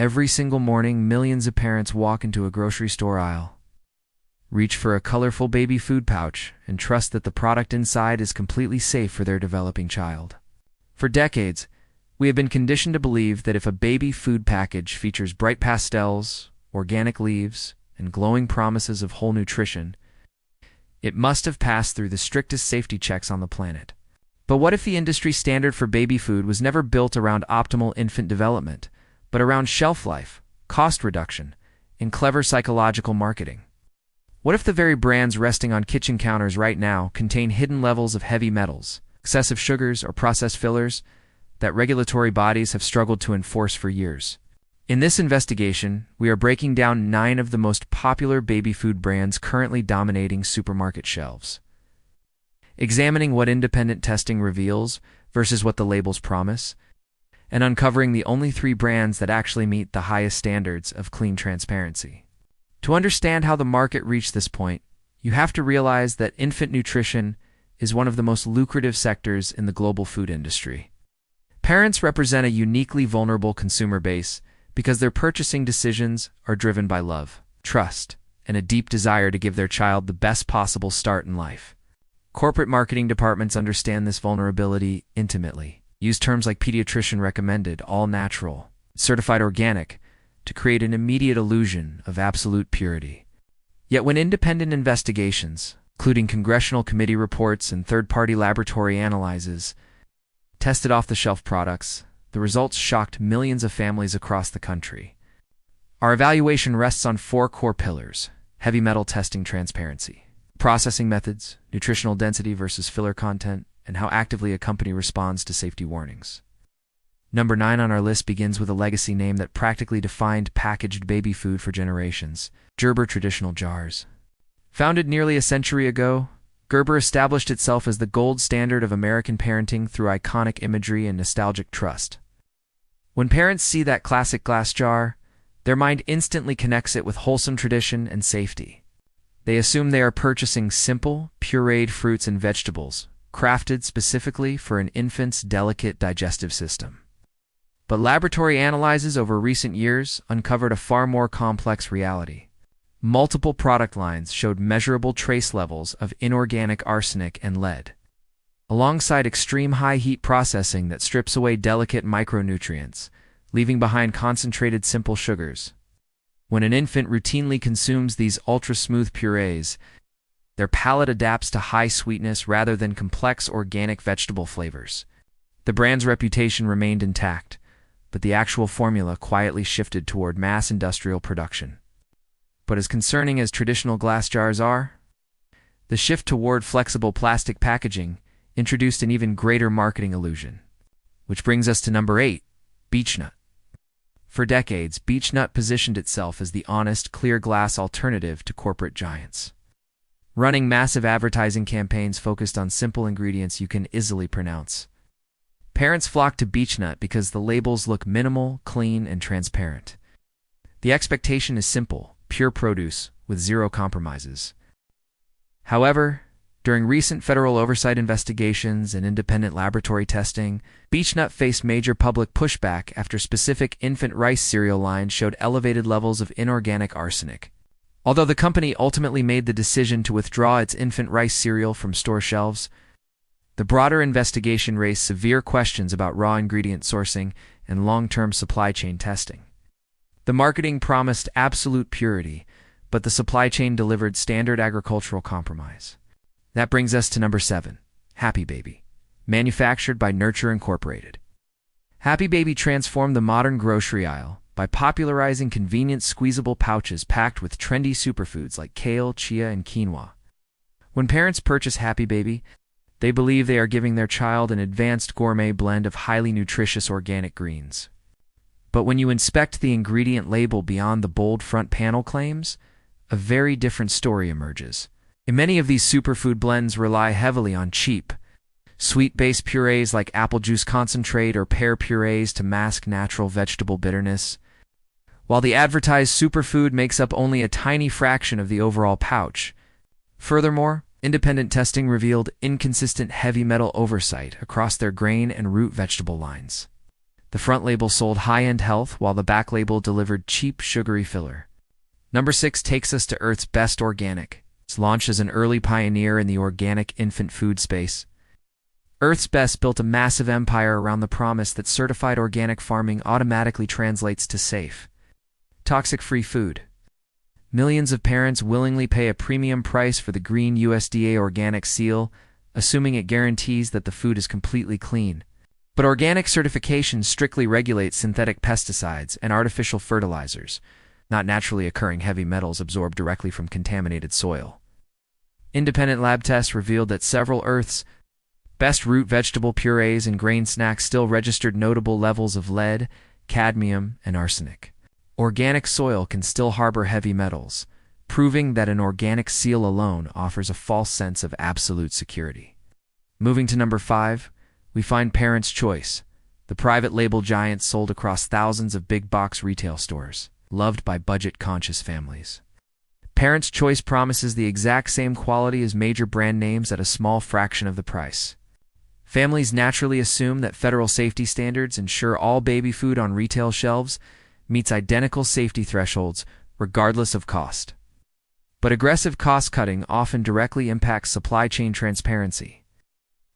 Every single morning, millions of parents walk into a grocery store aisle, reach for a colorful baby food pouch, and trust that the product inside is completely safe for their developing child. For decades, we have been conditioned to believe that if a baby food package features bright pastels, organic leaves, and glowing promises of whole nutrition, it must have passed through the strictest safety checks on the planet. But what if the industry standard for baby food was never built around optimal infant development, but around shelf life, cost reduction, and clever psychological marketing? What if the very brands resting on kitchen counters right now contain hidden levels of heavy metals, excessive sugars, or processed fillers that regulatory bodies have struggled to enforce for years? In this investigation, we are breaking down 9 of the most popular baby food brands currently dominating supermarket shelves, examining what independent testing reveals versus what the labels promise, and uncovering the only 3 brands that actually meet the highest standards of clean transparency. To understand how the market reached this point, you have to realize that infant nutrition is one of the most lucrative sectors in the global food industry. Parents represent a uniquely vulnerable consumer base because their purchasing decisions are driven by love, trust, and a deep desire to give their child the best possible start in life. Corporate marketing departments understand this vulnerability intimately, use terms like pediatrician recommended, all natural, certified organic, to create an immediate illusion of absolute purity. Yet when independent investigations, including congressional committee reports and third-party laboratory analyses, tested off-the-shelf products, the results shocked millions of families across the country. Our evaluation rests on 4 core pillars: heavy metal testing transparency, processing methods, nutritional density versus filler content, and how actively a company responds to safety warnings. Number 9 on our list begins with a legacy name that practically defined packaged baby food for generations: Gerber Traditional Jars. Founded nearly a century ago, Gerber established itself as the gold standard of American parenting through iconic imagery and nostalgic trust. When parents see that classic glass jar, their mind instantly connects it with wholesome tradition and safety. They assume they are purchasing simple, pureed fruits and vegetables, crafted specifically for an infant's delicate digestive system. But laboratory analyses over recent years uncovered a far more complex reality. Multiple product lines showed measurable trace levels of inorganic arsenic and lead, alongside extreme high heat processing that strips away delicate micronutrients, leaving behind concentrated simple sugars. When an infant routinely consumes these ultra-smooth purees, their palate adapts to high sweetness rather than complex organic vegetable flavors. The brand's reputation remained intact, but the actual formula quietly shifted toward mass industrial production. But as concerning as traditional glass jars are, the shift toward flexible plastic packaging introduced an even greater marketing illusion. Which brings us to number 8, Beech-Nut. For decades, Beech-Nut positioned itself as the honest, clear glass alternative to corporate giants, running massive advertising campaigns focused on simple ingredients you can easily pronounce. Parents flock to Beech-Nut because the labels look minimal, clean, and transparent. The expectation is simple: pure produce with zero compromises. However, during recent federal oversight investigations and independent laboratory testing, Beech-Nut faced major public pushback after specific infant rice cereal lines showed elevated levels of inorganic arsenic. Although the company ultimately made the decision to withdraw its infant rice cereal from store shelves, the broader investigation raised severe questions about raw ingredient sourcing and long-term supply chain testing. The marketing promised absolute purity, but the supply chain delivered standard agricultural compromise. That brings us to number 7, Happy Baby, manufactured by Nurture Incorporated. Happy Baby transformed the modern grocery aisle by popularizing convenient squeezable pouches packed with trendy superfoods like kale, chia, and quinoa. When parents purchase Happy Baby, they believe they are giving their child an advanced gourmet blend of highly nutritious organic greens. But when you inspect the ingredient label beyond the bold front panel claims, a very different story emerges. And many of these superfood blends rely heavily on cheap, sweet-based purees like apple juice concentrate or pear purees to mask natural vegetable bitterness. While the advertised superfood makes up only a tiny fraction of the overall pouch. Furthermore, independent testing revealed inconsistent heavy metal oversight across their grain and root vegetable lines. The front label sold high-end health, while the back label delivered cheap, sugary filler. Number 6 takes us to Earth's Best Organic. It's launched as an early pioneer in the organic infant food space. Earth's Best built a massive empire around the promise that certified organic farming automatically translates to safe, toxic-free food. Millions of parents willingly pay a premium price for the green USDA organic seal, assuming it guarantees that the food is completely clean. But organic certification strictly regulates synthetic pesticides and artificial fertilizers, not naturally occurring heavy metals absorbed directly from contaminated soil. Independent lab tests revealed that several Earth's Best root vegetable purees and grain snacks still registered notable levels of lead, cadmium, and arsenic. Organic soil can still harbor heavy metals, proving that an organic seal alone offers a false sense of absolute security. Moving to number 5, we find Parents' Choice, the private label giant sold across thousands of big-box retail stores, loved by budget-conscious families. Parents' Choice promises the exact same quality as major brand names at a small fraction of the price. Families naturally assume that federal safety standards ensure all baby food on retail shelves meets identical safety thresholds, regardless of cost. But aggressive cost-cutting often directly impacts supply chain transparency.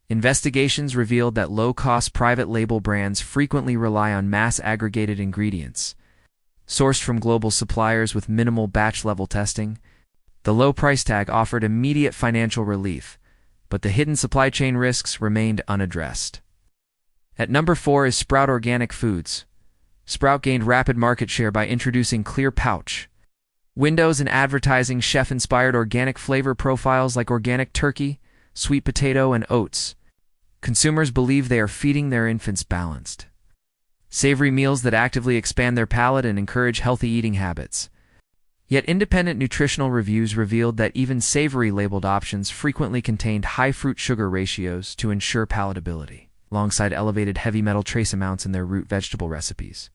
Investigations revealed that low-cost private label brands frequently rely on mass-aggregated ingredients, sourced from global suppliers with minimal batch-level testing. The low price tag offered immediate financial relief, but the hidden supply chain risks remained unaddressed. At number 4 is Sprout Organic Foods. Sprout gained rapid market share by introducing clear pouch windows and advertising chef-inspired organic flavor profiles like organic turkey, sweet potato, and oats. Consumers believe they are feeding their infants balanced, savory meals that actively expand their palate and encourage healthy eating habits. Yet independent nutritional reviews revealed that even savory-labeled options frequently contained high fruit sugar ratios to ensure palatability, alongside elevated heavy metal trace amounts in their root vegetable recipes.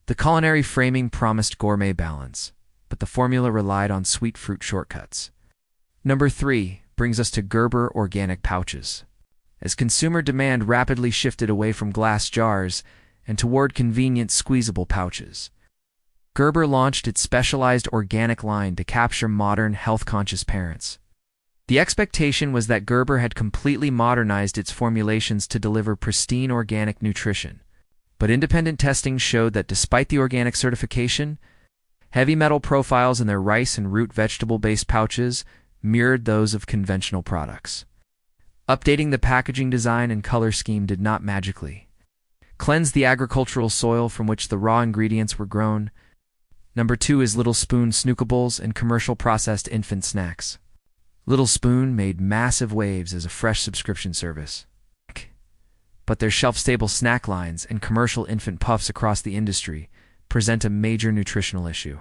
The culinary framing promised gourmet balance, but the formula relied on sweet fruit shortcuts. Number 3 brings us to Gerber Organic Pouches. As consumer demand rapidly shifted away from glass jars and toward convenient squeezable pouches, Gerber launched its specialized organic line to capture modern, health-conscious parents. The expectation was that Gerber had completely modernized its formulations to deliver pristine organic nutrition. But independent testing showed that despite the organic certification, heavy metal profiles in their rice and root vegetable-based pouches mirrored those of conventional products. Updating the packaging design and color scheme did not magically cleanse the agricultural soil from which the raw ingredients were grown. Number 2 is Little Spoon Snookables and commercial processed infant snacks. Little Spoon made massive waves as a fresh subscription service, but their shelf-stable snack lines and commercial infant puffs across the industry present a major nutritional issue.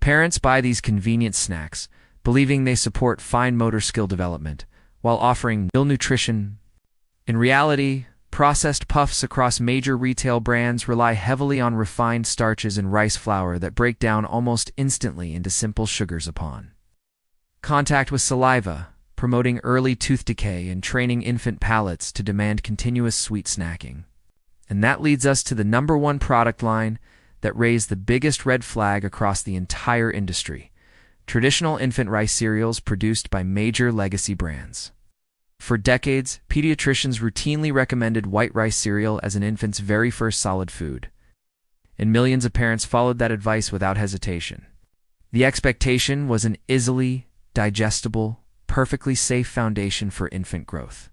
Parents buy these convenient snacks, believing they support fine motor skill development, while offering ill nutrition. In reality, processed puffs across major retail brands rely heavily on refined starches and rice flour that break down almost instantly into simple sugars upon contact with saliva, promoting early tooth decay and training infant palates to demand continuous sweet snacking. And that leads us to the number 1 product line that raised the biggest red flag across the entire industry: traditional infant rice cereals produced by major legacy brands. For decades, pediatricians routinely recommended white rice cereal as an infant's very first solid food, and millions of parents followed that advice without hesitation. The expectation was an easily digestible, perfectly safe foundation for infant growth.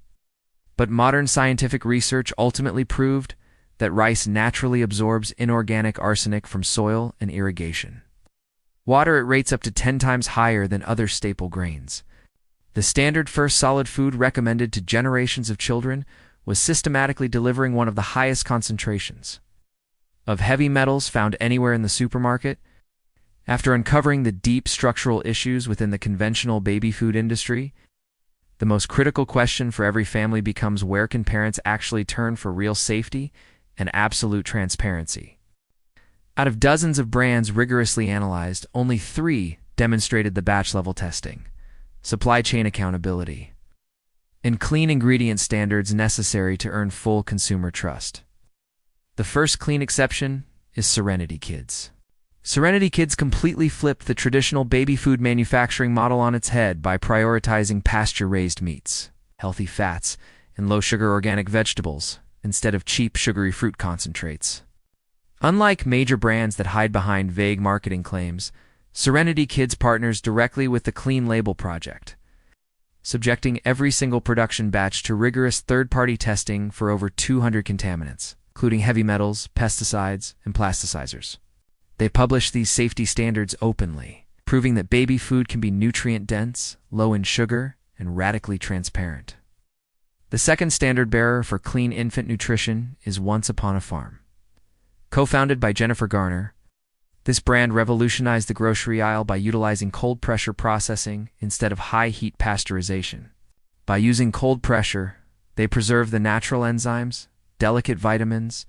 But modern scientific research ultimately proved that rice naturally absorbs inorganic arsenic from soil and irrigation water at rates up to 10 times higher than other staple grains. The standard first solid food recommended to generations of children was systematically delivering one of the highest concentrations of heavy metals found anywhere in the supermarket. After uncovering the deep structural issues within the conventional baby food industry, the most critical question for every family becomes: where can parents actually turn for real safety and absolute transparency? Out of dozens of brands rigorously analyzed, only 3 demonstrated the batch-level testing, supply chain accountability, and clean ingredient standards necessary to earn full consumer trust. The first clean exception is Serenity Kids. Serenity Kids completely flipped the traditional baby food manufacturing model on its head by prioritizing pasture-raised meats, healthy fats, and low-sugar organic vegetables, instead of cheap, sugary fruit concentrates. Unlike major brands that hide behind vague marketing claims, Serenity Kids partners directly with the Clean Label Project, subjecting every single production batch to rigorous third-party testing for over 200 contaminants, including heavy metals, pesticides, and plasticizers. They publish these safety standards openly, proving that baby food can be nutrient-dense, low in sugar, and radically transparent. The second standard-bearer for clean infant nutrition is Once Upon a Farm. Co-founded by Jennifer Garner, this brand revolutionized the grocery aisle by utilizing cold pressure processing instead of high-heat pasteurization. By using cold pressure, they preserve the natural enzymes, delicate vitamins,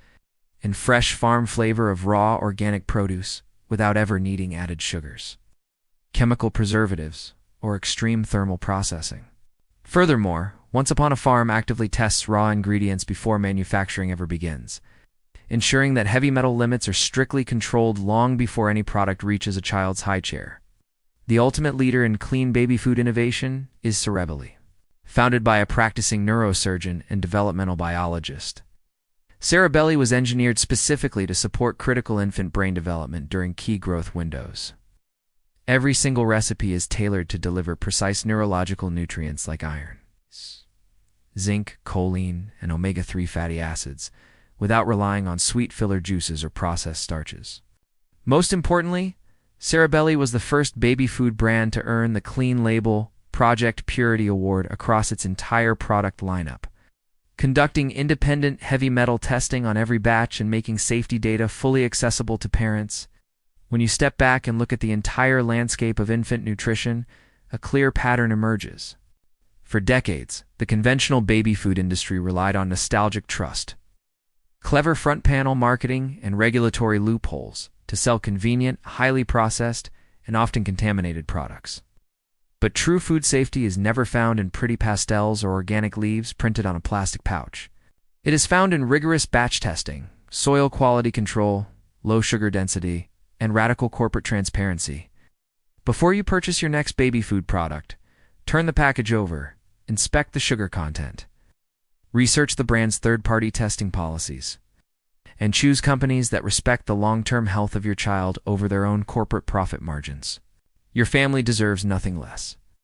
and fresh farm flavor of raw organic produce without ever needing added sugars, chemical preservatives, or extreme thermal processing. Furthermore, Once Upon a Farm actively tests raw ingredients before manufacturing ever begins, ensuring that heavy metal limits are strictly controlled long before any product reaches a child's high chair. The ultimate leader in clean baby food innovation is Cerebelli. Founded by a practicing neurosurgeon and developmental biologist, Cerebelli was engineered specifically to support critical infant brain development during key growth windows. Every single recipe is tailored to deliver precise neurological nutrients like iron, zinc, choline, and omega-3 fatty acids, without relying on sweet filler juices or processed starches. Most importantly, Cerebelli was the first baby food brand to earn the Clean Label Project Purity Award across its entire product lineup, conducting independent heavy metal testing on every batch and making safety data fully accessible to parents. When you step back and look at the entire landscape of infant nutrition, a clear pattern emerges. For decades, the conventional baby food industry relied on nostalgic trust, clever front panel marketing, and regulatory loopholes to sell convenient, highly processed, and often contaminated products. But true food safety is never found in pretty pastels or organic leaves printed on a plastic pouch. It is found in rigorous batch testing, soil quality control, low sugar density, and radical corporate transparency. Before you purchase your next baby food product, turn the package over, inspect the sugar content, research the brand's third-party testing policies, and choose companies that respect the long-term health of your child over their own corporate profit margins. Your family deserves nothing less.